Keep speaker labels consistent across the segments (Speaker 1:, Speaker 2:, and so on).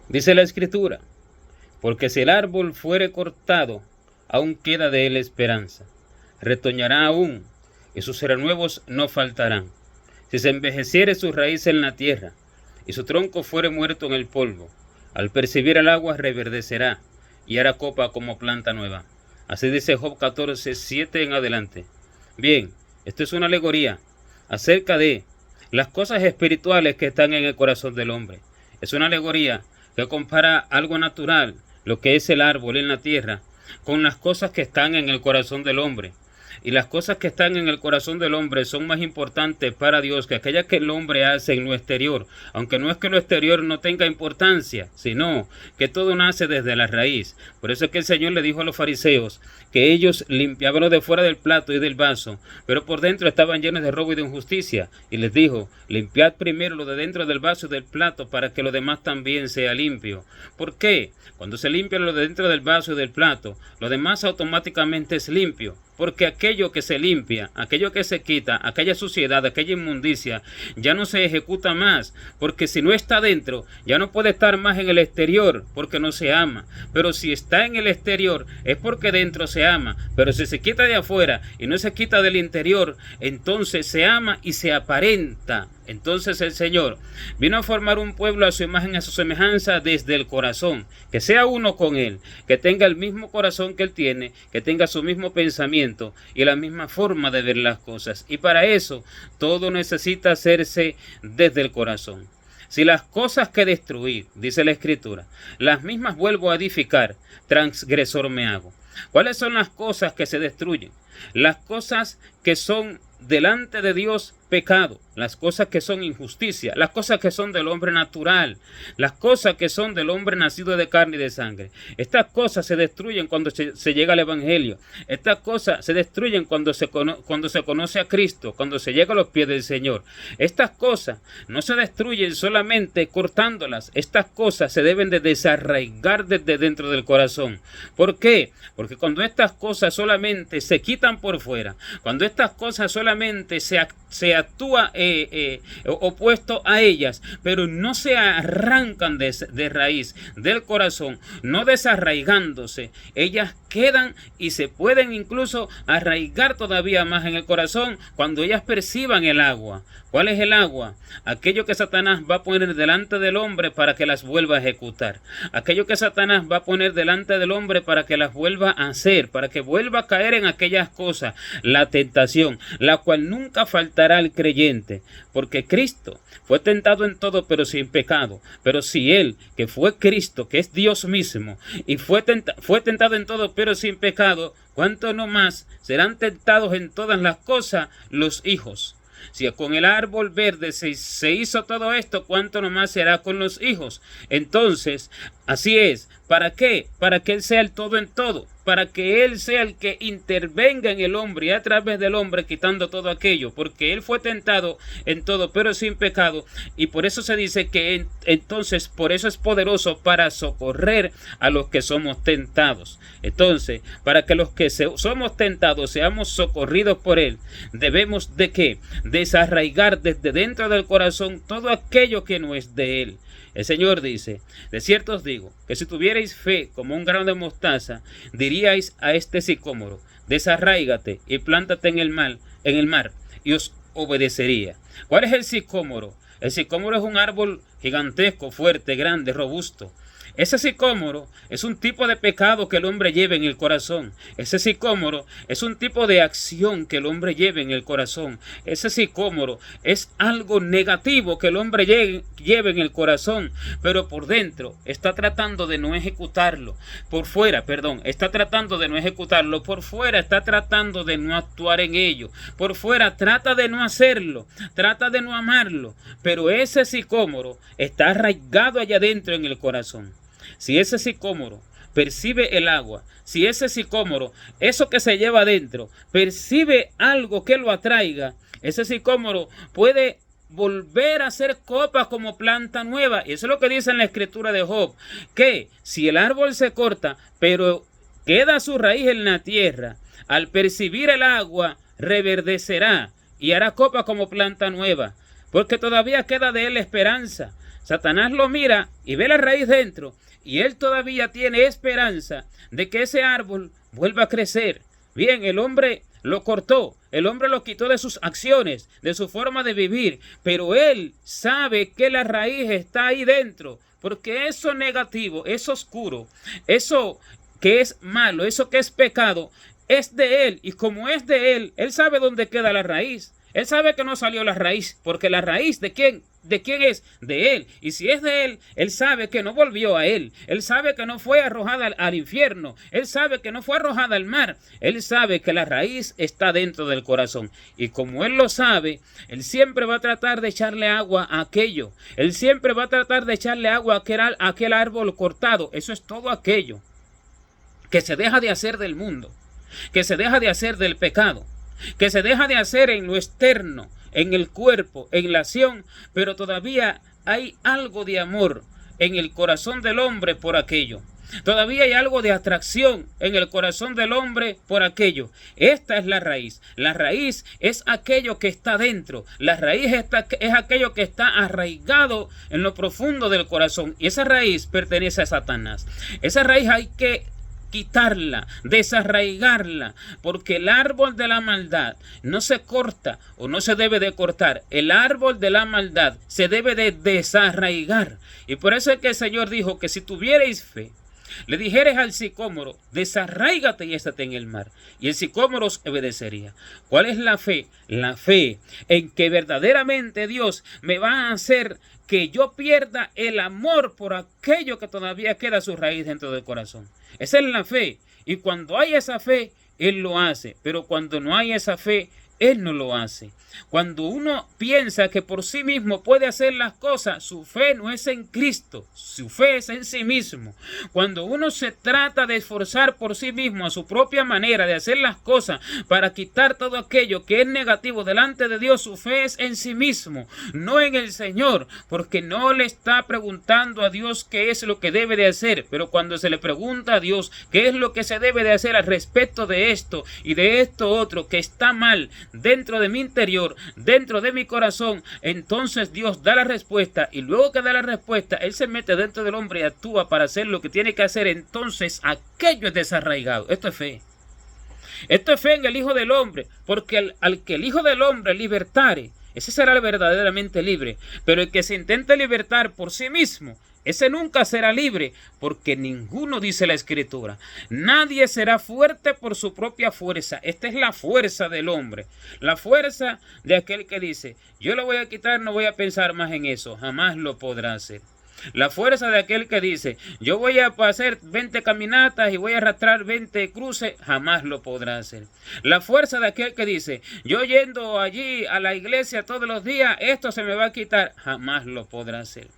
Speaker 1: Dice la Escritura, porque si el árbol fuere cortado, aún queda de él esperanza. Retoñará aún, y sus renuevos no faltarán. Si se envejeciere su raíz en la tierra, y su tronco fuere muerto en el polvo, al percibir el agua reverdecerá, y hará copa como planta nueva. Así dice Job 14, 7 en adelante. Bien, esto es una alegoría acerca de las cosas espirituales que están en el corazón del hombre. Es una alegoría que compara algo natural, lo que es el árbol en la tierra, con las cosas que están en el corazón del hombre. Y las cosas que están en el corazón del hombre son más importantes para Dios que aquellas que el hombre hace en lo exterior. Aunque no es que lo exterior no tenga importancia, sino que todo nace desde la raíz. Por eso es que el Señor le dijo a los fariseos que ellos limpiaban lo de fuera del plato y del vaso, pero por dentro estaban llenos de robo y de injusticia. Y les dijo, limpiad primero lo de dentro del vaso y del plato para que lo demás también sea limpio. ¿Por qué? Cuando se limpia lo de dentro del vaso y del plato, lo demás automáticamente es limpio. Porque aquello que se limpia, aquello que se quita, aquella suciedad, aquella inmundicia, ya no se ejecuta más. Porque si no está dentro, ya no puede estar más en el exterior, porque no se ama. Pero si está en el exterior, es porque dentro se ama. Pero si se quita de afuera y no se quita del interior, entonces se ama y se aparenta. Entonces el Señor vino a formar un pueblo a su imagen y a su semejanza desde el corazón, que sea uno con Él, que tenga el mismo corazón que Él tiene, que tenga su mismo pensamiento y la misma forma de ver las cosas. Y para eso todo necesita hacerse desde el corazón. Si las cosas que destruí, dice la Escritura, las mismas vuelvo a edificar, transgresor me hago. ¿Cuáles son las cosas que se destruyen? Las cosas que son delante de Dios pecado, las cosas que son injusticia, las cosas que son del hombre natural, las cosas que son del hombre nacido de carne y de sangre. Estas cosas se destruyen cuando se llega al Evangelio. Estas cosas se destruyen cuando se conoce a Cristo, cuando se llega a los pies del Señor. Estas cosas no se destruyen solamente cortándolas. Estas cosas se deben de desarraigar desde dentro del corazón. ¿Por qué? Porque cuando estas cosas solamente se quitan por fuera, cuando estas cosas solamente se actúa opuesto a ellas, pero no se arrancan de raíz del corazón, no desarraigándose, ellas quedan y se pueden incluso arraigar todavía más en el corazón cuando ellas perciban el agua. ¿Cuál es el agua? Aquello que Satanás va a poner delante del hombre para que las vuelva a ejecutar. Aquello que Satanás va a poner delante del hombre para que las vuelva a hacer, para que vuelva a caer en aquellas cosas. La tentación, la cual nunca faltará al creyente, porque Cristo fue tentado en todo pero sin pecado. Pero si Él, que fue Cristo, que es Dios mismo, y fue tentado en todo pero sin pecado, ¿cuánto no más serán tentados en todas las cosas los hijos? Si con el árbol verde se hizo todo esto, ¿cuánto nomás será con los hijos? Entonces, así es. ¿Para qué? Para que Él sea el todo en todo. Para que Él sea el que intervenga en el hombre y a través del hombre quitando todo aquello. Porque Él fue tentado en todo, pero sin pecado. Y por eso se dice que entonces, por eso es poderoso para socorrer a los que somos tentados. Entonces, para que los que somos tentados seamos socorridos por Él, debemos de ¿qué? Desarraigar desde dentro del corazón todo aquello que no es de Él. El Señor dice, de cierto os digo, que si tuvierais fe como un grano de mostaza, diríais a este sicómoro, desarráigate y plántate en el mar, y os obedecería. ¿Cuál es el sicómoro? El sicómoro es un árbol gigantesco, fuerte, grande, robusto. Ese sicómoro es un tipo de pecado que el hombre lleva en el corazón. Ese sicómoro es un tipo de acción que el hombre lleva en el corazón. Ese sicómoro es algo negativo que el hombre lleva en el corazón, pero por dentro está tratando de no ejecutarlo. Por fuera, está tratando de no ejecutarlo. Por fuera está tratando de no actuar en ello. Por fuera trata de no hacerlo, trata de no amarlo, pero ese sicómoro está arraigado allá adentro en el corazón. Si ese sicómoro percibe el agua, si ese sicómoro, eso que se lleva adentro, percibe algo que lo atraiga, ese sicómoro puede volver a hacer copa como planta nueva. Y eso es lo que dice en la escritura de Job, que si el árbol se corta, pero queda su raíz en la tierra, al percibir el agua, reverdecerá y hará copa como planta nueva, porque todavía queda de él esperanza. Satanás lo mira y ve la raíz dentro, y él todavía tiene esperanza de que ese árbol vuelva a crecer. Bien, el hombre lo cortó, el hombre lo quitó de sus acciones, de su forma de vivir, pero él sabe que la raíz está ahí dentro, porque eso negativo, eso oscuro, eso que es malo, eso que es pecado, es de él, y como es de él, él sabe dónde queda la raíz. Él sabe que no salió la raíz, porque la raíz ¿de quién es? De él. Y si es de él, él sabe que no volvió a él. Él sabe que no fue arrojada al infierno. Él sabe que no fue arrojada al mar. Él sabe que la raíz está dentro del corazón. Y como él lo sabe, él siempre va a tratar de echarle agua a aquello. Él siempre va a tratar de echarle agua a aquel árbol cortado. Eso es todo aquello que se deja de hacer del mundo, que se deja de hacer del pecado, que se deja de hacer en lo externo, en el cuerpo, en la acción, pero todavía hay algo de amor en el corazón del hombre por aquello. Todavía hay algo de atracción en el corazón del hombre por aquello. Esta es la raíz. La raíz es aquello que está dentro. La raíz es aquello que está arraigado en lo profundo del corazón. Y esa raíz pertenece a Satanás. Esa raíz hay que quitarla, desarraigarla, porque el árbol de la maldad no se corta o no se debe de cortar. El árbol de la maldad se debe de desarraigar. Y por eso es que el Señor dijo que si tuvierais fe, le dijeres al sicómoro, desarráigate y éstate en el mar, y el sicómoro os obedecería. ¿Cuál es la fe? La fe en que verdaderamente Dios me va a hacer que yo pierda el amor por aquello que todavía queda su raíz dentro del corazón. Esa es la fe. Y cuando hay esa fe, Él lo hace. Pero cuando no hay esa fe, Él no lo hace. Cuando uno piensa que por sí mismo puede hacer las cosas, su fe no es en Cristo, su fe es en sí mismo. Cuando uno se trata de esforzar por sí mismo a su propia manera de hacer las cosas para quitar todo aquello que es negativo delante de Dios, su fe es en sí mismo, no en el Señor, porque no le está preguntando a Dios qué es lo que debe de hacer. Pero cuando se le pregunta a Dios qué es lo que se debe de hacer al respecto de esto y de esto otro que está mal dentro de mi interior, dentro de mi corazón, entonces Dios da la respuesta, y luego que da la respuesta, Él se mete dentro del hombre y actúa para hacer lo que tiene que hacer. Entonces aquello es desarraigado. Esto es fe. Esto es fe en el Hijo del Hombre, porque al que el Hijo del Hombre libertare, ese será verdaderamente libre. Pero el que se intente libertar por sí mismo, ese nunca será libre, porque ninguno, dice la Escritura, nadie será fuerte por su propia fuerza. Esta es la fuerza del hombre, la fuerza de aquel que dice, yo lo voy a quitar, no voy a pensar más en eso, jamás lo podrá hacer. La fuerza de aquel que dice, yo voy a hacer 20 caminatas y voy a arrastrar 20 cruces, jamás lo podrá hacer. La fuerza de aquel que dice, yo yendo allí a la iglesia todos los días, esto se me va a quitar, jamás lo podrá hacer.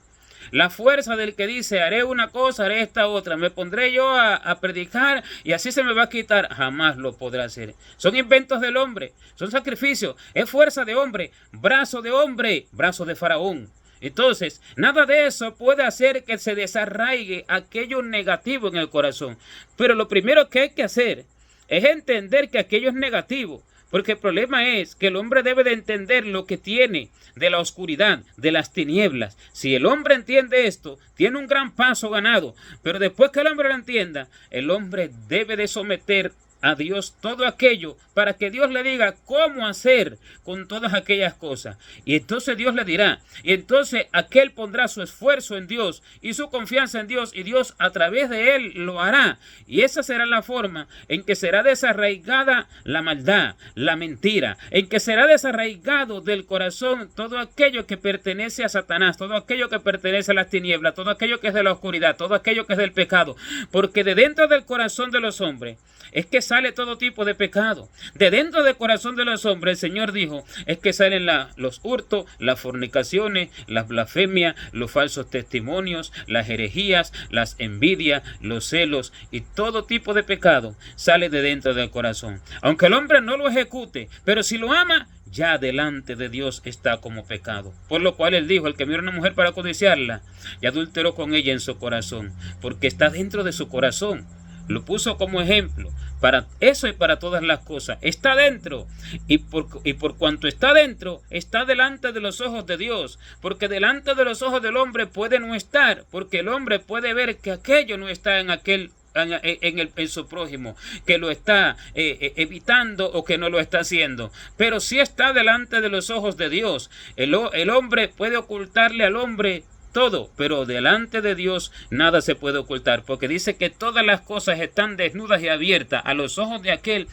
Speaker 1: La fuerza del que dice, haré una cosa, haré esta otra, me pondré yo a predicar y así se me va a quitar, jamás lo podrá hacer. Son inventos del hombre, son sacrificios, es fuerza de hombre, brazo de faraón. Entonces, nada de eso puede hacer que se desarraigue aquello negativo en el corazón. Pero lo primero que hay que hacer es entender que aquello es negativo. Porque el problema es que el hombre debe de entender lo que tiene de la oscuridad, de las tinieblas. Si el hombre entiende esto, tiene un gran paso ganado. Pero después que el hombre lo entienda, el hombre debe de someter a Dios todo aquello para que Dios le diga cómo hacer con todas aquellas cosas. Y entonces Dios le dirá, y entonces aquel pondrá su esfuerzo en Dios y su confianza en Dios, y Dios a través de él lo hará. Y esa será la forma en que será desarraigada la maldad, la mentira, en que será desarraigado del corazón todo aquello que pertenece a Satanás, todo aquello que pertenece a las tinieblas, todo aquello que es de la oscuridad, todo aquello que es del pecado. Porque de dentro del corazón de los hombres es que sale todo tipo de pecado. De dentro del corazón de los hombres, el Señor dijo, es que salen los hurtos, las fornicaciones, las blasfemias, los falsos testimonios, las herejías, las envidias, los celos y todo tipo de pecado sale de dentro del corazón. Aunque el hombre no lo ejecute, pero si lo ama, ya delante de Dios está como pecado. Por lo cual él dijo, el que mira a una mujer para codiciarla, y adulteró con ella en su corazón, porque está dentro de su corazón. Lo puso como ejemplo para eso y para todas las cosas. Está dentro, y por cuanto está dentro, está delante de los ojos de Dios, porque delante de los ojos del hombre puede no estar, porque el hombre puede ver que aquello no está en su prójimo, que lo está evitando o que no lo está haciendo, pero sí está delante de los ojos de Dios. El hombre puede ocultarle al hombre todo, pero delante de Dios nada se puede ocultar, porque dice que todas las cosas están desnudas y abiertas a los ojos de aquel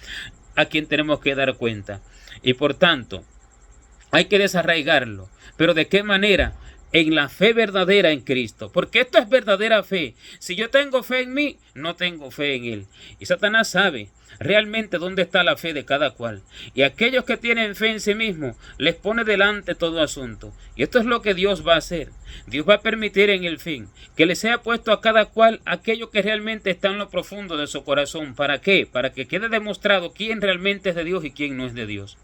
Speaker 1: a quien tenemos que dar cuenta. Y por tanto, hay que desarraigarlo. ¿Pero de qué manera? En la fe verdadera en Cristo, porque esto es verdadera fe. Si yo tengo fe en mí, no tengo fe en Él. Y Satanás sabe realmente dónde está la fe de cada cual. Y aquellos que tienen fe en sí mismos, les pone delante todo asunto. Y esto es lo que Dios va a hacer. Dios va a permitir en el fin que le sea puesto a cada cual aquello que realmente está en lo profundo de su corazón. ¿Para qué? Para que quede demostrado quién realmente es de Dios y quién no es de Dios.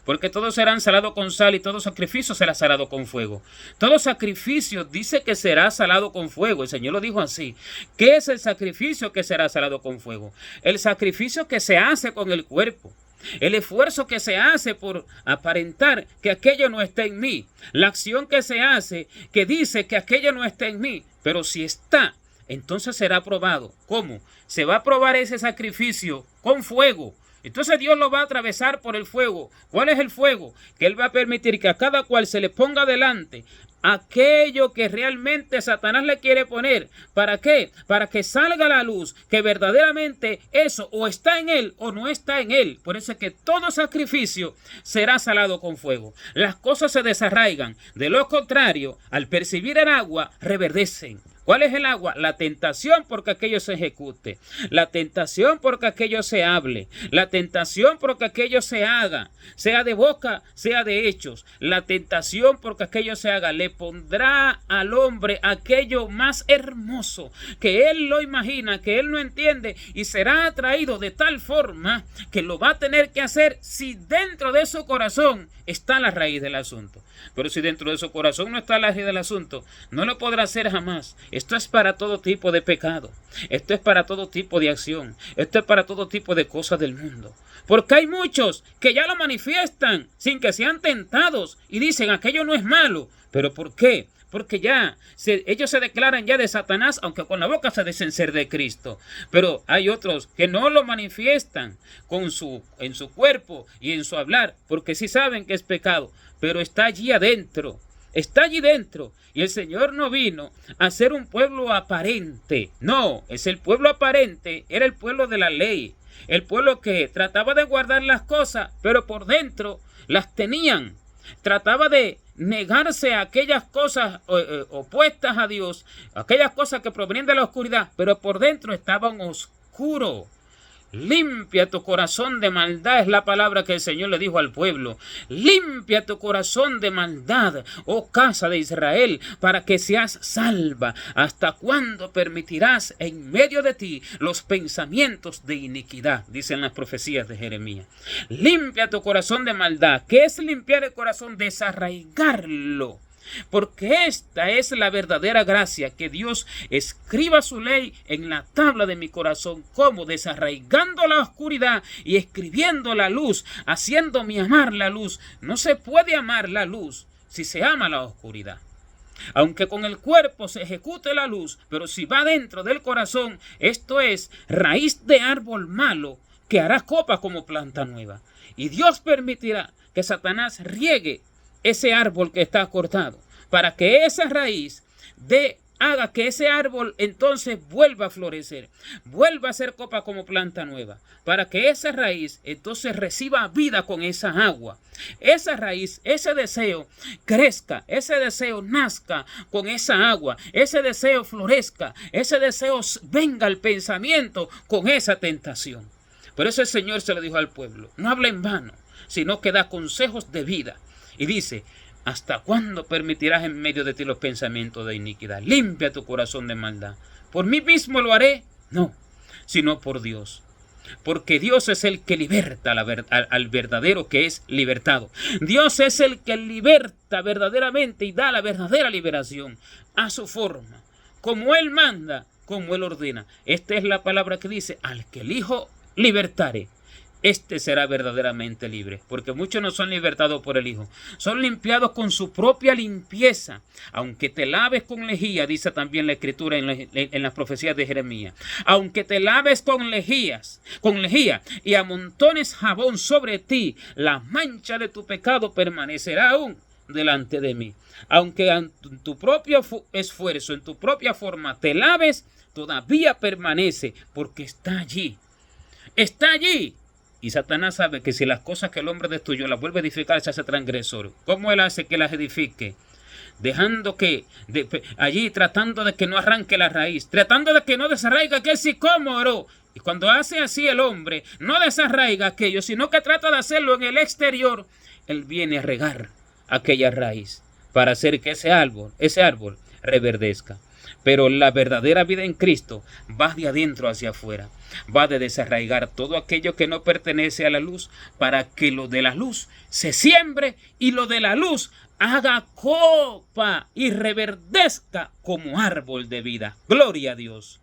Speaker 1: Porque todos serán salados con sal y todo sacrificio será salado con fuego. Todo sacrificio dice que será salado con fuego. El Señor lo dijo así. ¿Qué es el sacrificio que será salado con fuego? El sacrificio que se hace con el cuerpo. El esfuerzo que se hace por aparentar que aquello no está en mí. La acción que se hace que dice que aquello no está en mí. Pero si está, entonces será probado. ¿Cómo? Se va a probar ese sacrificio con fuego. Entonces Dios lo va a atravesar por el fuego. ¿Cuál es el fuego? Que Él va a permitir que a cada cual se le ponga delante aquello que realmente Satanás le quiere poner. ¿Para qué? Para que salga a la luz que verdaderamente eso o está en él o no está en él. Por eso es que todo sacrificio será salado con fuego. Las cosas se desarraigan. De lo contrario, al percibir el agua, reverdecen. ¿Cuál es el agua? La tentación porque aquello se ejecute, la tentación porque aquello se hable, la tentación porque aquello se haga, sea de boca, sea de hechos, la tentación porque aquello se haga. Le pondrá al hombre aquello más hermoso que él lo imagina, que él no entiende, y será atraído de tal forma que lo va a tener que hacer si dentro de su corazón está la raíz del asunto. Pero si dentro de su corazón no está la raíz del asunto, no lo podrá hacer jamás. Esto es para todo tipo de pecado. Esto es para todo tipo de acción. Esto es para todo tipo de cosas del mundo. Porque hay muchos que ya lo manifiestan sin que sean tentados y dicen aquello no es malo. ¿Pero por qué? Porque ya ellos se declaran ya de Satanás, aunque con la boca se dicen ser de Cristo. Pero hay otros que no lo manifiestan en su cuerpo y en su hablar, porque sí saben que es pecado, pero está allí adentro. Está allí dentro. Y el Señor no vino a ser un pueblo aparente. No, es el pueblo aparente, era el pueblo de la ley. El pueblo que trataba de guardar las cosas, pero por dentro las tenían. Trataba de negarse a aquellas cosas opuestas a Dios, aquellas cosas que provenían de la oscuridad, pero por dentro estaban oscuros. Limpia tu corazón de maldad, es la palabra que el Señor le dijo al pueblo. Limpia tu corazón de maldad, oh casa de Israel, para que seas salva. ¿Hasta cuándo permitirás en medio de ti los pensamientos de iniquidad? Dicen las profecías de Jeremías. Limpia tu corazón de maldad. ¿Qué es limpiar el corazón? Desarraigarlo. Porque esta es la verdadera gracia, que Dios escriba su ley en la tabla de mi corazón, como desarraigando la oscuridad y escribiendo la luz, haciéndome amar la luz. No se puede amar la luz si se ama la oscuridad. Aunque con el cuerpo se ejecute la luz, pero si va dentro del corazón, esto es raíz de árbol malo que hará copa como planta nueva. Y Dios permitirá que Satanás riegue ese árbol que está cortado, para que esa raíz haga que ese árbol entonces vuelva a florecer, vuelva a ser copa como planta nueva, para que esa raíz entonces reciba vida con esa agua. Esa raíz, ese deseo crezca, ese deseo nazca con esa agua, ese deseo florezca, ese deseo venga al pensamiento con esa tentación. Por eso el Señor se lo dijo al pueblo: no habla en vano, sino que da consejos de vida. Y dice: ¿hasta cuándo permitirás en medio de ti los pensamientos de iniquidad? Limpia tu corazón de maldad. ¿Por mí mismo lo haré? No, sino por Dios. Porque Dios es el que liberta al verdadero que es libertado. Dios es el que liberta verdaderamente y da la verdadera liberación a su forma, como Él manda, como Él ordena. Esta es la palabra que dice: al que el Hijo libertare, este será verdaderamente libre, porque muchos no son libertados por el Hijo, son limpiados con su propia limpieza. Aunque te laves con lejía, dice también la Escritura en las profecías de Jeremías, aunque te laves con lejía y amontones jabón sobre ti, la mancha de tu pecado permanecerá aún delante de mí. Aunque en tu propio esfuerzo, en tu propia forma te laves, todavía permanece, porque está allí. Está allí. Y Satanás sabe que si las cosas que el hombre destruyó las vuelve a edificar, se hace transgresor. ¿Cómo él hace que las edifique? Dejando que allí, tratando de que no arranque la raíz, tratando de que no desarraiga aquel sicómoro. Y cuando hace así el hombre, no desarraiga aquello, sino que trata de hacerlo en el exterior, él viene a regar aquella raíz para hacer que ese árbol reverdezca. Pero la verdadera vida en Cristo va de adentro hacia afuera. Va de desarraigar todo aquello que no pertenece a la luz, para que lo de la luz se siembre y lo de la luz haga copa y reverdezca como árbol de vida. Gloria a Dios.